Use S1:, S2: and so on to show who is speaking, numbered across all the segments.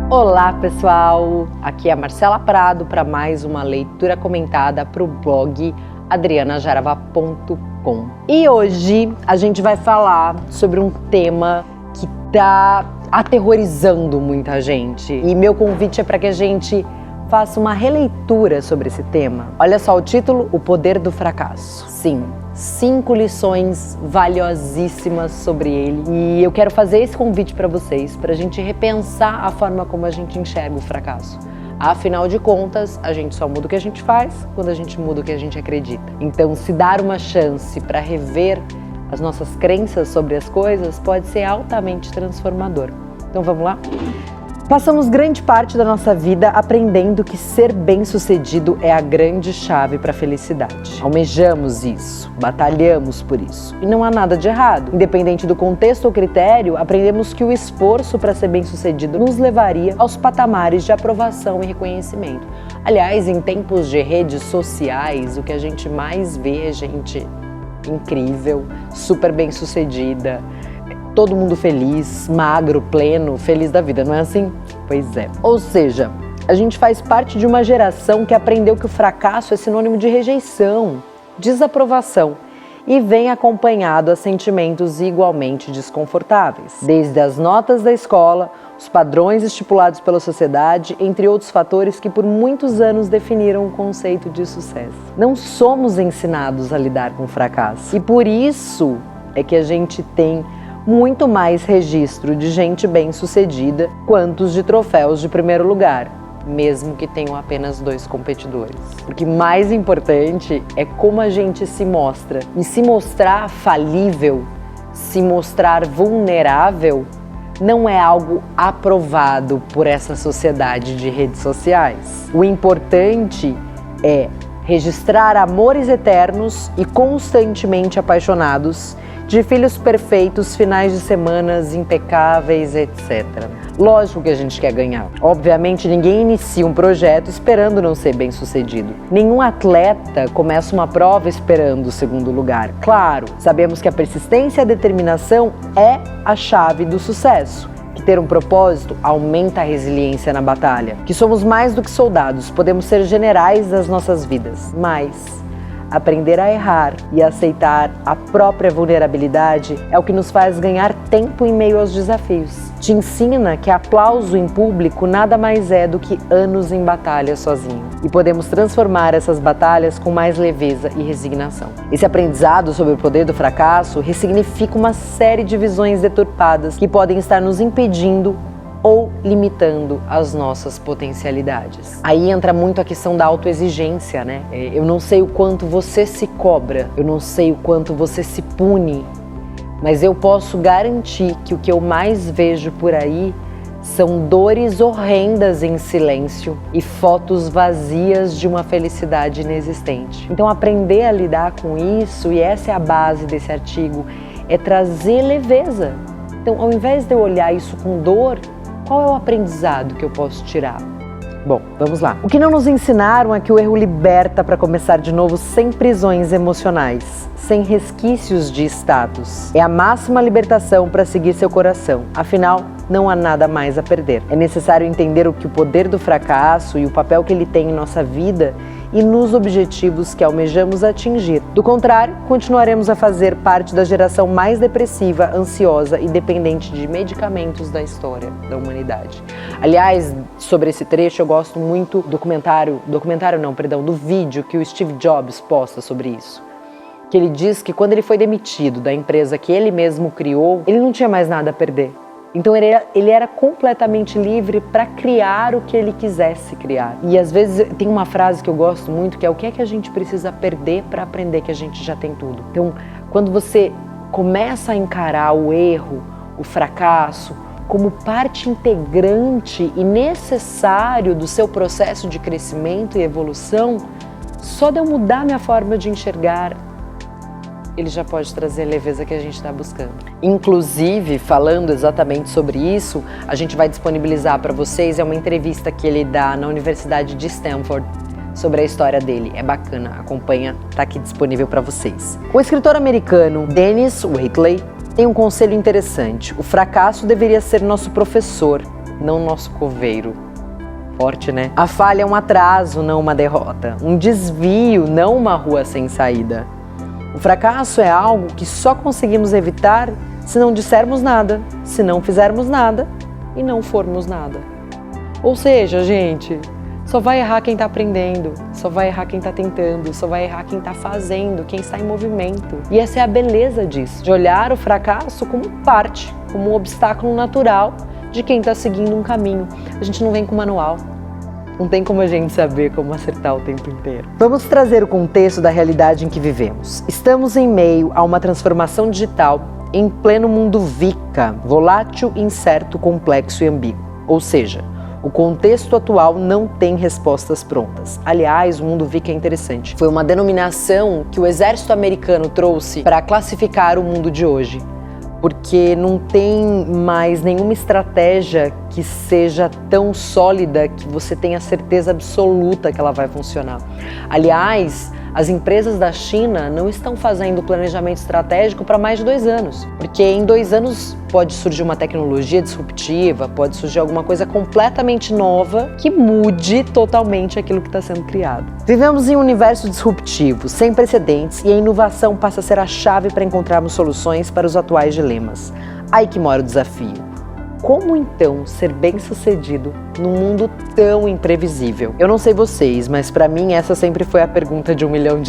S1: Olá pessoal, aqui é a Marcela Prado para mais uma leitura comentada para o blog adrianajarava.com. E hoje a gente vai falar sobre um tema que está aterrorizando muita gente. E meu convite é para que a gente faça uma releitura sobre esse tema. Olha só o título: O Poder do Fracasso. Sim, 5 lições valiosíssimas sobre ele. E eu quero fazer esse convite para vocês, para a gente repensar a forma como a gente enxerga o fracasso. Afinal de contas, a gente só muda o que a gente faz quando a gente muda o que a gente acredita. Então, se dar uma chance para rever as nossas crenças sobre as coisas pode ser altamente transformador. Então, vamos lá? Passamos grande parte da nossa vida aprendendo que ser bem-sucedido é a grande chave para a felicidade. Almejamos isso, batalhamos por isso. E não há nada de errado. Independente do contexto ou critério, aprendemos que o esforço para ser bem-sucedido nos levaria aos patamares de aprovação e reconhecimento. Aliás, em tempos de redes sociais, o que a gente mais vê é gente incrível, super bem-sucedida, todo mundo feliz, magro, pleno, feliz da vida, não é assim? Pois é. Ou seja, a gente faz parte de uma geração que aprendeu que o fracasso é sinônimo de rejeição, desaprovação e vem acompanhado a sentimentos igualmente desconfortáveis. Desde as notas da escola, os padrões estipulados pela sociedade, entre outros fatores que por muitos anos definiram o conceito de sucesso. Não somos ensinados a lidar com o fracasso e por isso é que a gente tem muito mais registro de gente bem-sucedida quanto de troféus de primeiro lugar, mesmo que tenham apenas 2 competidores. Porque mais importante é como a gente se mostra. E se mostrar falível, se mostrar vulnerável, não é algo aprovado por essa sociedade de redes sociais. O importante é registrar amores eternos e constantemente apaixonados, de filhos perfeitos, finais de semanas impecáveis, etc. Lógico que a gente quer ganhar. Obviamente, ninguém inicia um projeto esperando não ser bem-sucedido. Nenhum atleta começa uma prova esperando o segundo lugar. Claro, sabemos que a persistência e a determinação é a chave do sucesso. Que ter um propósito aumenta a resiliência na batalha. Que somos mais do que soldados, podemos ser generais das nossas vidas, mas aprender a errar e aceitar a própria vulnerabilidade é o que nos faz ganhar tempo em meio aos desafios. Te ensina que aplauso em público nada mais é do que anos em batalha sozinho. E podemos transformar essas batalhas com mais leveza e resignação. Esse aprendizado sobre o poder do fracasso ressignifica uma série de visões deturpadas que podem estar nos impedindo ou limitando as nossas potencialidades. Aí entra muito a questão da autoexigência, né? Eu não sei o quanto você se cobra, eu não sei o quanto você se pune, mas eu posso garantir que o que eu mais vejo por aí são dores horrendas em silêncio e fotos vazias de uma felicidade inexistente. Então aprender a lidar com isso, e essa é a base desse artigo, é trazer leveza. Então ao invés de eu olhar isso com dor, qual é o aprendizado que eu posso tirar? Bom, vamos lá. O que não nos ensinaram é que o erro liberta para começar de novo sem prisões emocionais, sem resquícios de status. É a máxima libertação para seguir seu coração. Afinal, não há nada mais a perder. É necessário entender o poder do fracasso e o papel que ele tem em nossa vida e nos objetivos que almejamos atingir. Do contrário, continuaremos a fazer parte da geração mais depressiva, ansiosa e dependente de medicamentos da história da humanidade. Aliás, sobre esse trecho eu gosto muito do vídeo que o Steve Jobs posta sobre isso. Que ele diz que quando ele foi demitido da empresa que ele mesmo criou, ele não tinha mais nada a perder. Então ele era completamente livre para criar o que ele quisesse criar. E às vezes tem uma frase que eu gosto muito, que é: o que é que a gente precisa perder para aprender que a gente já tem tudo? Então, quando você começa a encarar o erro, o fracasso, como parte integrante e necessário do seu processo de crescimento e evolução, só de eu mudar minha forma de enxergar, ele já pode trazer a leveza que a gente está buscando. Inclusive, falando exatamente sobre isso, a gente vai disponibilizar para vocês uma entrevista que ele dá na Universidade de Stanford sobre a história dele. É bacana, acompanha, tá aqui disponível para vocês. O escritor americano Dennis Waitley tem um conselho interessante: o fracasso deveria ser nosso professor não nosso coveiro. Forte, né? A falha é um atraso, não uma derrota. Um desvio, não uma rua sem saída. O fracasso é algo que só conseguimos evitar se não dissermos nada, se não fizermos nada e não formos nada. Ou seja, gente, só vai errar quem está aprendendo, só vai errar quem está tentando, só vai errar quem está fazendo, quem está em movimento. E essa é a beleza disso, de olhar o fracasso como parte, como um obstáculo natural de quem está seguindo um caminho. A gente não vem com manual. Não tem como a gente saber como acertar o tempo inteiro. Vamos trazer o contexto da realidade em que vivemos. Estamos em meio a uma transformação digital em pleno mundo VICA, volátil, incerto, complexo e ambíguo. Ou seja, o contexto atual não tem respostas prontas. Aliás, o mundo VICA é interessante. Foi uma denominação que o exército americano trouxe para classificar o mundo de hoje, porque não tem mais nenhuma estratégia que seja tão sólida que você tenha certeza absoluta que ela vai funcionar. Aliás, as empresas da China não estão fazendo planejamento estratégico para mais de 2 anos, porque em 2 anos pode surgir uma tecnologia disruptiva, pode surgir alguma coisa completamente nova que mude totalmente aquilo que está sendo criado. Vivemos em um universo disruptivo, sem precedentes, e a inovação passa a ser a chave para encontrarmos soluções para os atuais dilemas. Aí que mora o desafio. Como então ser bem-sucedido num mundo tão imprevisível? Eu não sei vocês, mas para mim essa sempre foi a pergunta de $1 milhão.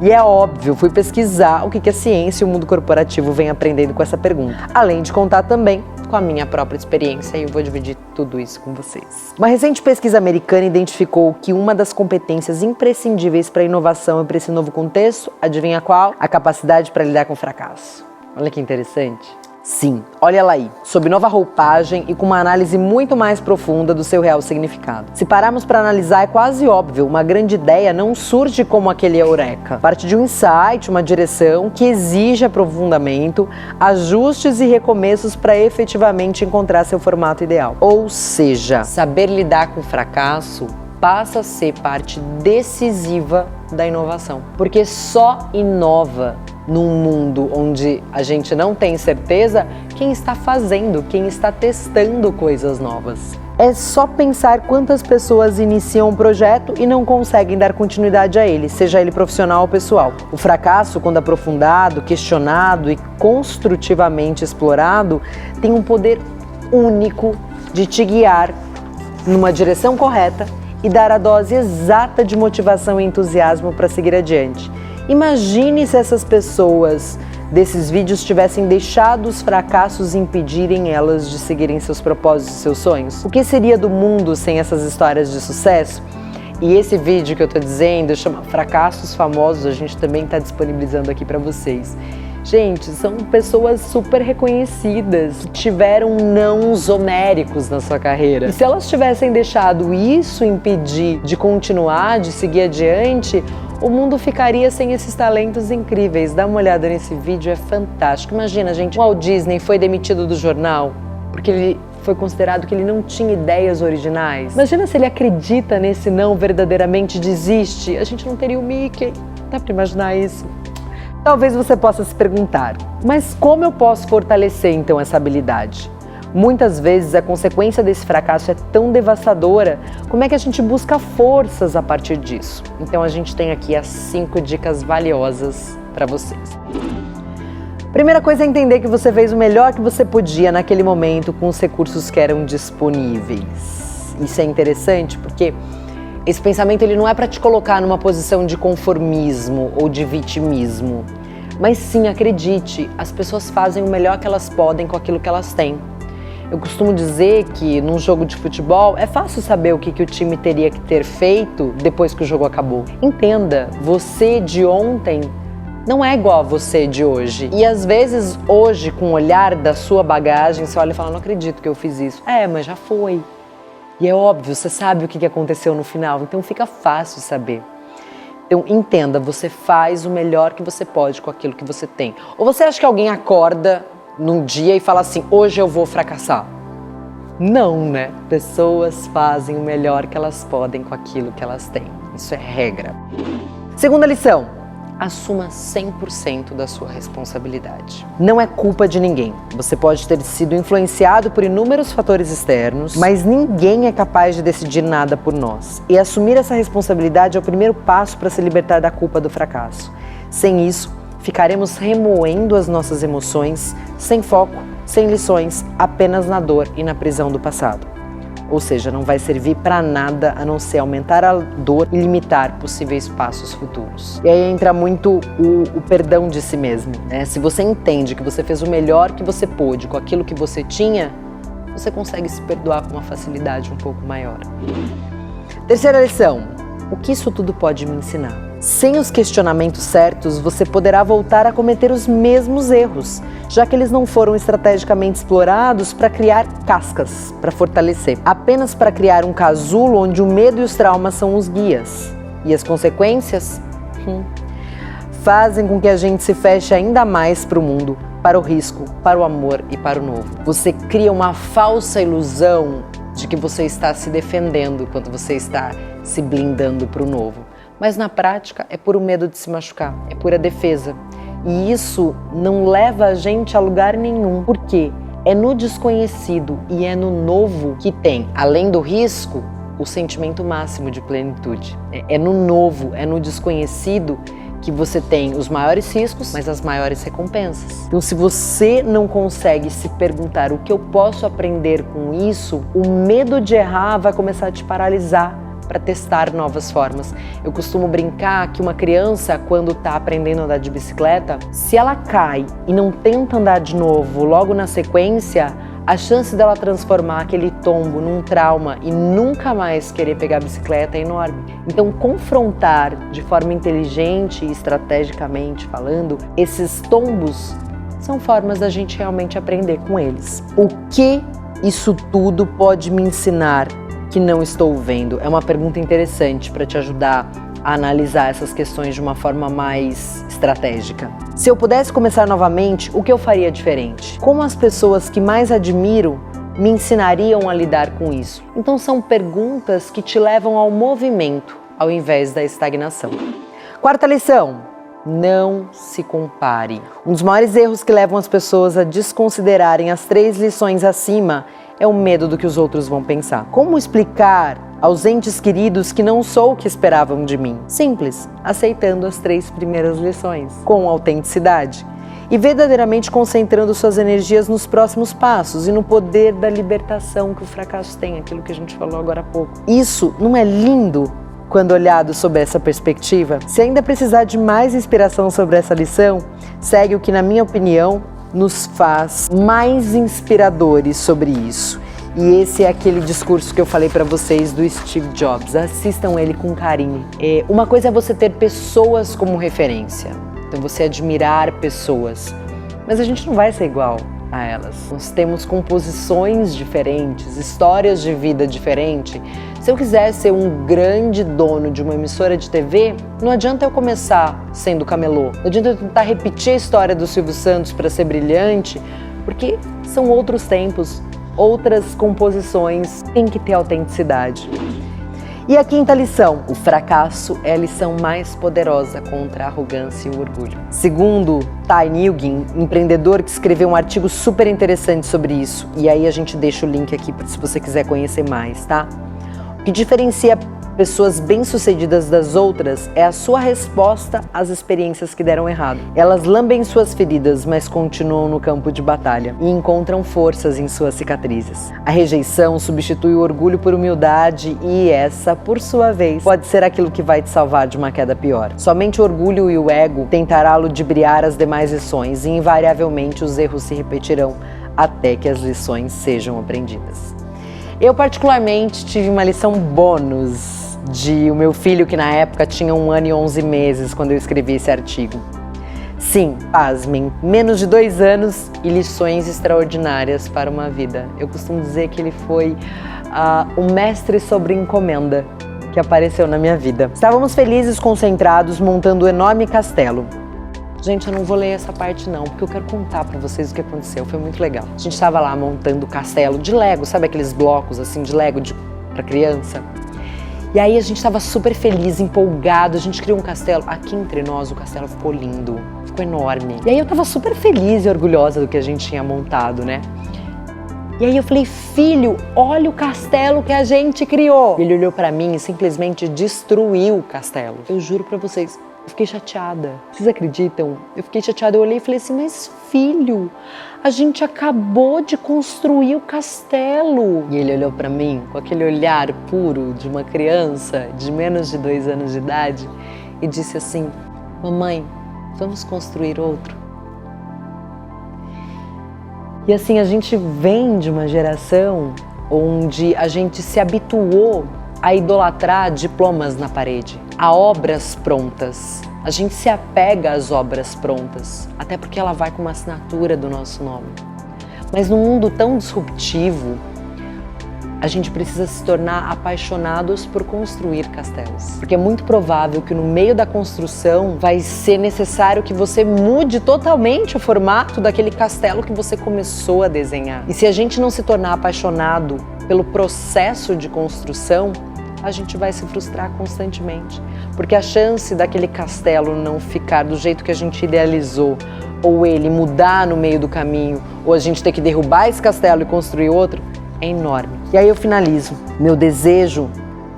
S1: E é óbvio, fui pesquisar o que a ciência e o mundo corporativo vem aprendendo com essa pergunta. Além de contar também com a minha própria experiência, e eu vou dividir tudo isso com vocês. Uma recente pesquisa americana identificou que uma das competências imprescindíveis para a inovação e para esse novo contexto, adivinha qual? A capacidade para lidar com o fracasso. Olha que interessante. Sim, olha ela aí, sob nova roupagem e com uma análise muito mais profunda do seu real significado. Se pararmos para analisar, é quase óbvio, uma grande ideia não surge como aquele eureka. Parte de um insight, uma direção que exige aprofundamento, ajustes e recomeços para efetivamente encontrar seu formato ideal. Ou seja, saber lidar com o fracasso passa a ser parte decisiva da inovação, porque só inova num mundo onde a gente não tem certeza quem está fazendo, quem está testando coisas novas. É só pensar quantas pessoas iniciam um projeto e não conseguem dar continuidade a ele, seja ele profissional ou pessoal. O fracasso, quando aprofundado, questionado e construtivamente explorado, tem um poder único de te guiar numa direção correta e dar a dose exata de motivação e entusiasmo para seguir adiante. Imagine se essas pessoas desses vídeos tivessem deixado os fracassos impedirem elas de seguirem seus propósitos e seus sonhos. O que seria do mundo sem essas histórias de sucesso? E esse vídeo que eu tô dizendo chama Fracassos Famosos, a gente também tá disponibilizando aqui para vocês. Gente, são pessoas super reconhecidas, que tiveram nãos homéricos na sua carreira. E se elas tivessem deixado isso impedir de continuar, de seguir adiante, o mundo ficaria sem esses talentos incríveis. Dá uma olhada nesse vídeo, é fantástico. Imagina, gente, o Walt Disney foi demitido do jornal porque ele foi considerado que ele não tinha ideias originais. Imagina se ele acredita nesse não, verdadeiramente desiste. A gente não teria o Mickey. Dá pra imaginar isso? Talvez você possa se perguntar, mas como eu posso fortalecer então essa habilidade? Muitas vezes a consequência desse fracasso é tão devastadora, como é que a gente busca forças a partir disso? Então a gente tem aqui as 5 dicas valiosas para vocês. Primeira coisa é entender que você fez o melhor que você podia naquele momento com os recursos que eram disponíveis. Isso é interessante porque esse pensamento ele não é para te colocar numa posição de conformismo ou de vitimismo, mas sim, acredite, as pessoas fazem o melhor que elas podem com aquilo que elas têm. Eu costumo dizer que num jogo de futebol é fácil saber o que o time teria que ter feito depois que o jogo acabou. Entenda, você de ontem não é igual a você de hoje. E às vezes hoje, com o olhar da sua bagagem, você olha e fala, não acredito que eu fiz isso. É, mas já foi. E é óbvio, você sabe o que aconteceu no final, então fica fácil saber. Então entenda, você faz o melhor que você pode com aquilo que você tem. Ou você acha que alguém acorda num dia e fala assim, hoje eu vou fracassar? Não, né? Pessoas fazem o melhor que elas podem com aquilo que elas têm. Isso é regra. Segunda lição, assuma 100% da sua responsabilidade. Não é culpa de ninguém. Você pode ter sido influenciado por inúmeros fatores externos, mas ninguém é capaz de decidir nada por nós. E assumir essa responsabilidade é o primeiro passo para se libertar da culpa do fracasso. Sem isso, ficaremos remoendo as nossas emoções, sem foco, sem lições, apenas na dor e na prisão do passado. Ou seja, não vai servir para nada a não ser aumentar a dor e limitar possíveis passos futuros. E aí entra muito o perdão de si mesmo, né? Se você entende que você fez o melhor que você pôde com aquilo que você tinha, você consegue se perdoar com uma facilidade um pouco maior. Terceira lição: o que isso tudo pode me ensinar? Sem os questionamentos certos, você poderá voltar a cometer os mesmos erros, já que eles não foram estrategicamente explorados para criar cascas, para fortalecer, apenas para criar um casulo onde o medo e os traumas são os guias. E as consequências? Fazem com que a gente se feche ainda mais para o mundo, para o risco, para o amor e para o novo. Você cria uma falsa ilusão de que você está se defendendo enquanto você está se blindando para o novo. Mas na prática é puro medo de se machucar, é pura defesa. E isso não leva a gente a lugar nenhum, porque é no desconhecido e é no novo que tem, além do risco, o sentimento máximo de plenitude. É no novo, é no desconhecido que você tem os maiores riscos, mas as maiores recompensas. Então, se você não consegue se perguntar o que eu posso aprender com isso, o medo de errar vai começar a te paralisar para testar novas formas. Eu costumo brincar que uma criança, quando está aprendendo a andar de bicicleta, se ela cai e não tenta andar de novo logo na sequência, a chance dela transformar aquele tombo num trauma e nunca mais querer pegar a bicicleta é enorme. Então, confrontar de forma inteligente e estrategicamente falando, esses tombos são formas da gente realmente aprender com eles. O que isso tudo pode me ensinar que não estou vendo? É uma pergunta interessante para te ajudar a analisar essas questões de uma forma mais estratégica. Se eu pudesse começar novamente, o que eu faria diferente? Como as pessoas que mais admiro me ensinariam a lidar com isso? Então são perguntas que te levam ao movimento, ao invés da estagnação. Quarta lição: não se compare. Um dos maiores erros que levam as pessoas a desconsiderarem as 3 lições acima é o medo do que os outros vão pensar. Como explicar aos entes queridos que não sou o que esperavam de mim? Simples, aceitando as 3 primeiras lições, com autenticidade e verdadeiramente concentrando suas energias nos próximos passos e no poder da libertação que o fracasso tem, aquilo que a gente falou agora há pouco. Isso não é lindo? Quando olhado sob essa perspectiva, se ainda precisar de mais inspiração sobre essa lição, segue o que, na minha opinião, nos faz mais inspiradores sobre isso. E esse é aquele discurso que eu falei para vocês do Steve Jobs. Assistam ele com carinho. Uma coisa é você ter pessoas como referência, então você admirar pessoas, mas a gente não vai ser igual a elas. Nós temos composições diferentes, histórias de vida diferentes. Se eu quiser ser um grande dono de uma emissora de TV, não adianta eu começar sendo camelô. Não adianta eu tentar repetir a história do Silvio Santos para ser brilhante, porque são outros tempos, outras composições, tem que ter autenticidade. E a quinta lição: o fracasso é a lição mais poderosa contra a arrogância e o orgulho. Segundo Ty Nugent, empreendedor que escreveu um artigo super interessante sobre isso, e aí a gente deixa o link aqui se você quiser conhecer mais, tá? O que diferencia pessoas bem-sucedidas das outras é a sua resposta às experiências que deram errado. Elas lambem suas feridas, mas continuam no campo de batalha e encontram forças em suas cicatrizes. A rejeição substitui o orgulho por humildade e essa, por sua vez, pode ser aquilo que vai te salvar de uma queda pior. Somente o orgulho e o ego tentará ludibriar as demais lições e invariavelmente os erros se repetirão até que as lições sejam aprendidas. Eu particularmente tive uma lição bônus de o meu filho, que na época tinha 1 ano e 11 meses quando eu escrevi esse artigo. Sim, pasmem, menos de 2 anos e lições extraordinárias para uma vida. Eu costumo dizer que ele foi o mestre sobre encomenda que apareceu na minha vida. Estávamos felizes, concentrados, montando um enorme castelo. Gente, eu não vou ler essa parte não, porque eu quero contar pra vocês o que aconteceu, foi muito legal. A gente estava lá montando o castelo de Lego, sabe aqueles blocos assim de Lego pra criança? E aí a gente tava super feliz, empolgado, a gente criou um castelo. Aqui entre nós o castelo ficou lindo, ficou enorme. E aí eu tava super feliz e orgulhosa do que a gente tinha montado, né? E aí eu falei, filho, olha o castelo que a gente criou. Ele olhou pra mim e simplesmente destruiu o castelo. Eu juro pra vocês, eu fiquei chateada. Vocês acreditam? Eu fiquei chateada, eu olhei e falei assim, mas filho, a gente acabou de construir o castelo. E ele olhou pra mim com aquele olhar puro de uma criança de menos de 2 anos de idade e disse assim, mamãe, vamos construir outro? E assim, a gente vem de uma geração onde a gente se habituou a idolatrar diplomas na parede, a obras prontas. A gente se apega às obras prontas, até porque ela vai com uma assinatura do nosso nome. Mas num mundo tão disruptivo, a gente precisa se tornar apaixonados por construir castelos. Porque é muito provável que no meio da construção vai ser necessário que você mude totalmente o formato daquele castelo que você começou a desenhar. E se a gente não se tornar apaixonado pelo processo de construção, a gente vai se frustrar constantemente. Porque a chance daquele castelo não ficar do jeito que a gente idealizou, ou ele mudar no meio do caminho, ou a gente ter que derrubar esse castelo e construir outro, é enorme. E aí eu finalizo. Meu desejo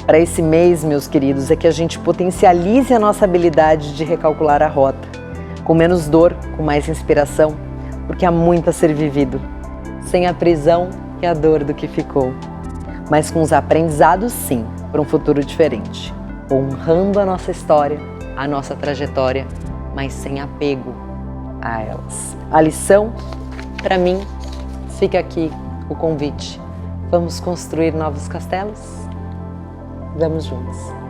S1: para esse mês, meus queridos, é que a gente potencialize a nossa habilidade de recalcular a rota, com menos dor, com mais inspiração, porque há muito a ser vivido, sem a prisão e a dor do que ficou, mas com os aprendizados, sim, para um futuro diferente, honrando a nossa história, a nossa trajetória, mas sem apego a elas. A lição, para mim, fica aqui o convite. Vamos construir novos castelos? Vamos juntos!